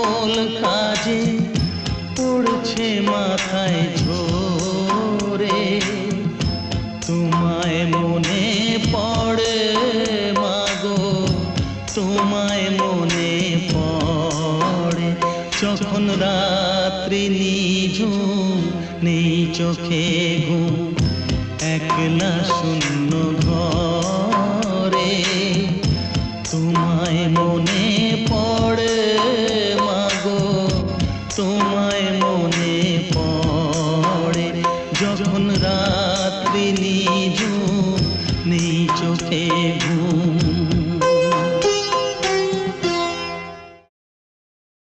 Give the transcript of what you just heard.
সকল কাজে পড়ছে মাথায় ঝরে, তোমায় মনে পড়ে মাগো, তোমায় মনে পড়ে। যখন রাত্রি নিঝুম, নেই চোখে ঘুম, একলা শূন্য